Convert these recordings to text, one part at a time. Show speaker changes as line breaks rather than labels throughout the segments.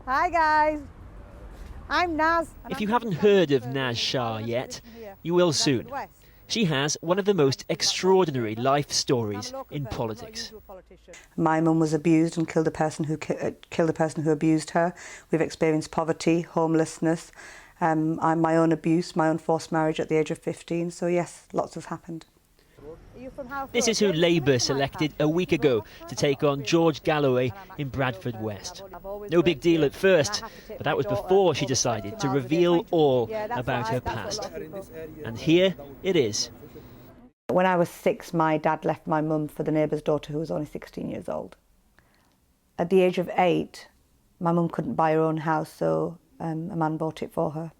Hi guys, I'm Naz.
If you haven't heard of Naz Sha yet, you will soon. She has one of the most extraordinary life stories in politics.
My mum was abused and killed a person who abused her. We've experienced poverty, homelessness, my own abuse, my own forced marriage at the age of 15. So yes, lots has happened.
This is who Labour selected a week ago to take on George Galloway in Bradford West. No big deal at first, but that was before she decided to reveal all about her past. And here it is.
When I was 6, my dad left my mum for the neighbour's daughter who was only 16 years old. At the age of 8, my mum couldn't buy her own house, so a man bought it for her.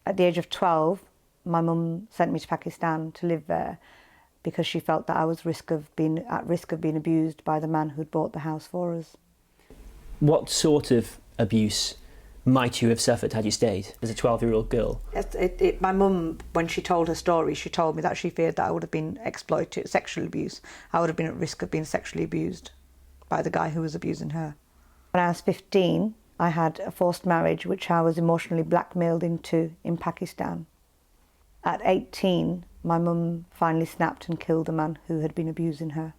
At the age of 12, my mum sent me to Pakistan to live there, because she felt that I was at risk of being abused by the man who'd bought the house for us.
What sort of abuse might you have suffered had you stayed as a 12-year-old girl?
My mum, when she told her story, she told me that she feared that I would have been exploited, sexual abuse. I would have been at risk of being sexually abused by the guy who was abusing her. When I was 15, I had a forced marriage which I was emotionally blackmailed into in Pakistan. At 18, my mum finally snapped and killed the man who had been abusing her.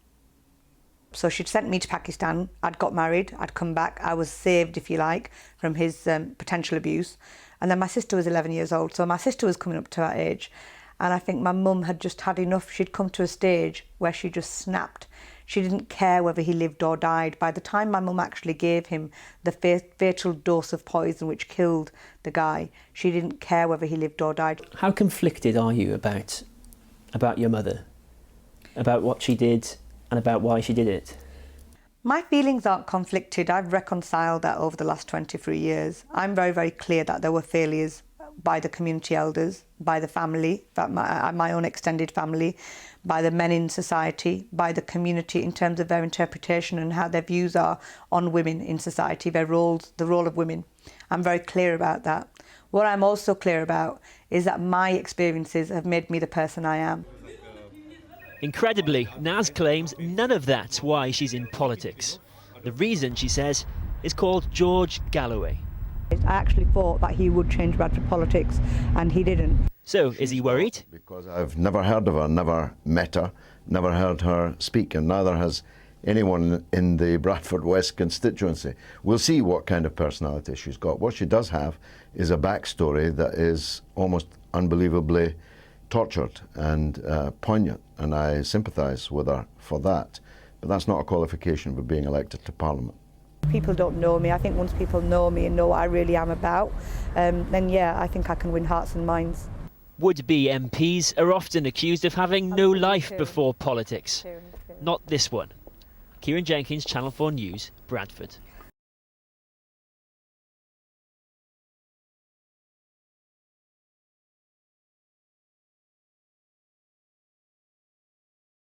So she'd sent me to Pakistan, I'd got married, I'd come back, I was saved, if you like, from his potential abuse. And then my sister was 11 years old, so my sister was coming up to that age. And I think my mum had just had enough. She'd come to a stage where she just snapped. She didn't care whether he lived or died. By the time my mum actually gave him the fatal dose of poison which killed the guy, she didn't care whether he lived or died.
How conflicted are you about your mother? About what she did and about why she did it?
My feelings aren't conflicted. I've reconciled that over the last 23 years. I'm very, very clear that there were failures by the community elders, by the family, my own extended family, by the men in society, by the community in terms of their interpretation and how their views are on women in society, their roles, the role of women. I'm very clear about that. What I'm also clear about is that my experiences have made me the person I am.
Incredibly, Naz claims none of that's why she's in politics. The reason, she says, is called George Galloway.
I actually thought that he would change Bradford politics, and he didn't.
So, is he worried?
Because I've never heard of her, never met her, never heard her speak, and neither has anyone in the Bradford West constituency. We'll see what kind of personality she's got. What she does have is a backstory that is almost unbelievably tortured and poignant, and I sympathise with her for that. But that's not a qualification for being elected to Parliament.
People don't know me. I think once people know me and know what I really am about, then yeah, I think I can win hearts and minds.
Would-be MPs are often accused of having no life before politics. Not this one. Kieran Jenkins, Channel 4 News, Bradford.